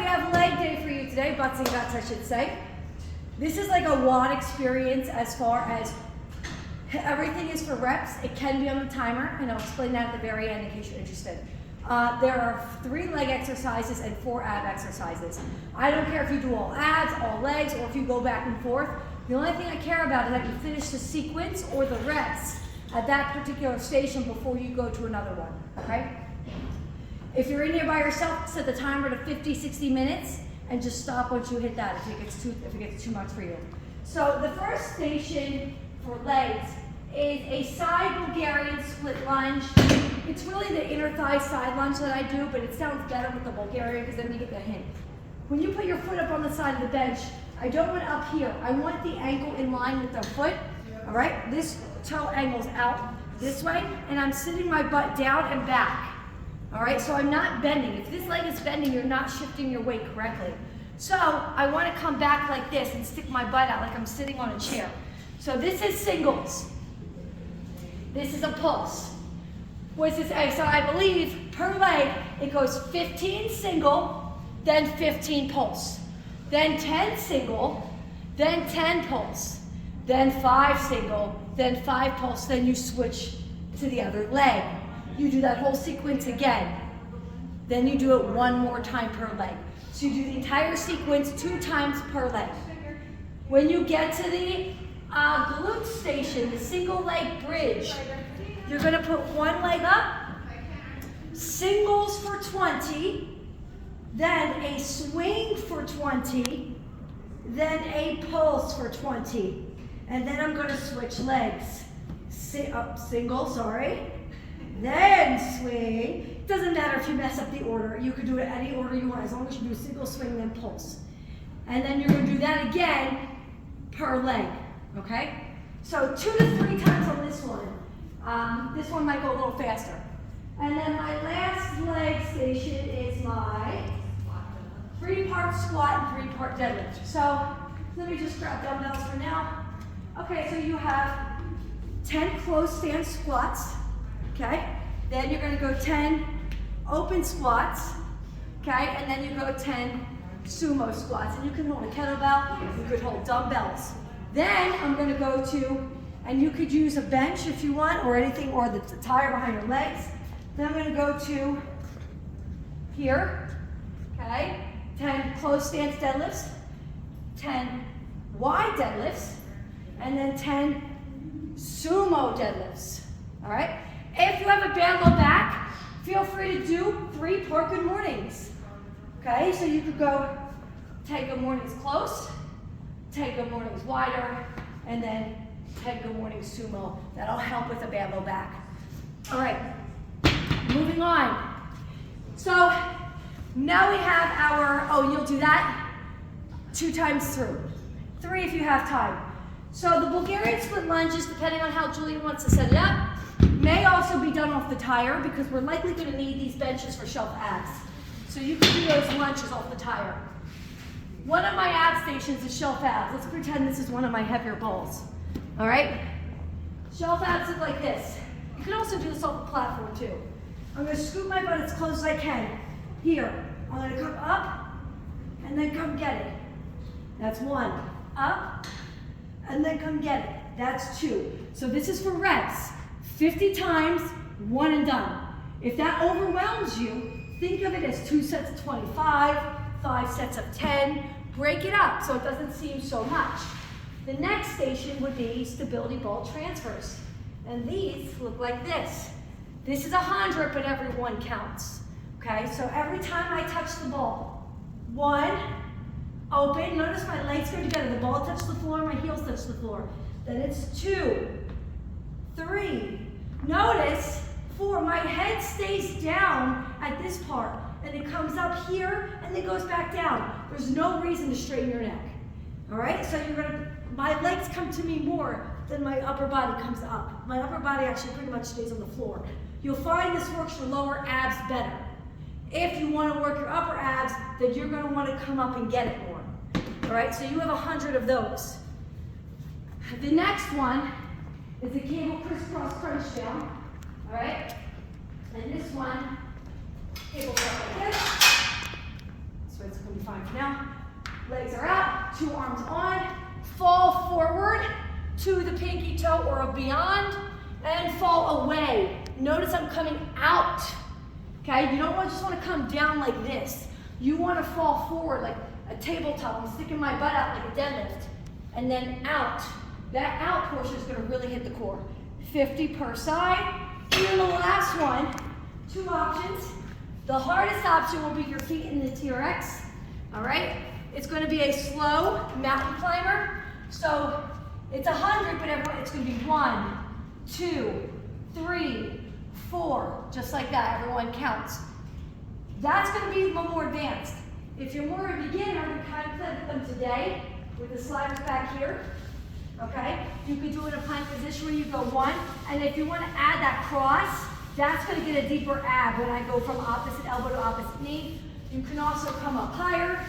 have leg day for you today, butts and guts I should say. This is like a WOD experience as far as everything is for reps. It can be on the timer, and I'll explain that at the very end in case you're interested. There are 3 leg exercises and 4 ab exercises. I don't care if you do all abs, all legs, or if you go back and forth. The only thing I care about is that you finish the sequence or the reps at that particular station before you go to another one, okay? If you're in here by yourself, set the timer to 50, 60 minutes and just stop once you hit that if it gets too much for you. So the first station for legs is a side Bulgarian split lunge. It's really the inner thigh side lunge that I do, but it sounds better with the Bulgarian because then you get the hint. When you put your foot up on the side of the bench, I don't want it up here. I want the ankle in line with the foot, all right? This toe angles out this way, and I'm sitting my butt down and back. All right, so I'm not bending. If this leg is bending, you're not shifting your weight correctly. So I want to come back like this and stick my butt out like I'm sitting on a chair. So this is singles. This is a pulse. What's this? So I believe per leg, it goes 15 single, then 15 pulse. Then 10 single, then 10 pulse. Then 5 single, then 5 pulse. Then you switch to the other leg. You do that whole sequence again. Then you do it 1 more time per leg. So you do the entire sequence 2 times per leg. When you get to the glute station, the single leg bridge, you're gonna put 1 leg up, singles for 20, then a swing for 20, then a pulse for 20. And then I'm gonna switch legs. Single, then swing. It doesn't matter if you mess up the order. You can do it any order you want as long as you do single, swing, then pulse. And then you're going to do that again per leg, okay? So 2 to 3 times on this one. This one might go a little faster. And then my last leg station is my 3-part squat and 3-part deadlift. So let me just grab dumbbells for now. Okay, so you have 10 closed stance squats. Okay, then you're going to go 10 open squats, okay, and then you go 10 sumo squats. And you can hold a kettlebell, you could hold dumbbells. Then I'm going to go to, and you could use a bench if you want, or anything, or the tire behind your legs. Then I'm going to go to here, okay, 10 closed stance deadlifts, 10 wide deadlifts, and then 10 sumo deadlifts, all right? If you have a bad low back, feel free to do 3 part good mornings. Okay, so you could go take good mornings close, take good mornings wider, and then take good mornings sumo. That'll help with a bad low back. All right, moving on. So now we have our, you'll do that 2 times through. 3 if you have time. So the Bulgarian split lunges, depending on how Julian wants to set it up, may also be done off the tire because we're likely going to need these benches for shelf abs. So you can do those lunges off the tire. One of my ab stations is shelf abs. Let's pretend this is one of my heavier balls. All right? Shelf abs look like this. You can also do this off the platform too. I'm going to scoop my butt as close as I can. Here. I'm going to come up and then come get it. That's 1. Up and then come get it. That's 2. So this is for reps. 50 times, 1 and done. If that overwhelms you, think of it as 2 sets of 25, 5 sets of 10. Break it up so it doesn't seem so much. The next station would be stability ball transfers. And these look like this. This is 100, but every 1 counts. Okay, so every time I touch the ball, 1, open. Notice my legs go together. The ball touches the floor, my heels touch the floor. Then it's 2, 3. Notice 4, my head stays down at this part, and it comes up here, and then goes back down. There's no reason to straighten your neck. All right, so my legs come to me more than my upper body comes up. My upper body actually pretty much stays on the floor. You'll find this works your lower abs better. If you want to work your upper abs, then you're going to want to come up and get it more. All right, so you have 100 of those. The next one is a cable crisscross crunch down. All right, and this one, cable crunch like this. So it's going to be 2 arms on, fall forward to the pinky toe or beyond, and fall away. Notice I'm coming out, okay? You don't just want to come down like this. You want to fall forward like a tabletop. I'm sticking my butt out like a deadlift, and then out. That out portion is going to really hit the core. 50 per side. And then the last one, 2 options. The hardest option will be your feet in the TRX, all right? It's going to be a slow mountain climber. So it's 100, but everyone, it's going to be 1, 2, 3, 4, just like that. Everyone counts. That's going to be a little more advanced. If you're more a beginner, we kind of played with them today with the sliders back here. Okay, you could do it in a plank position where you go 1, and if you want to add that cross, that's going to get a deeper ab when I go from opposite elbow to opposite knee. You can also come up higher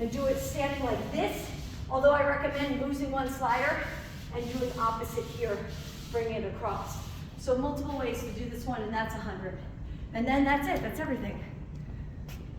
and do it standing like this, although I recommend losing one slider and doing opposite here, bringing it across. So multiple ways to do this one, and that's 100. And then that's it, that's everything.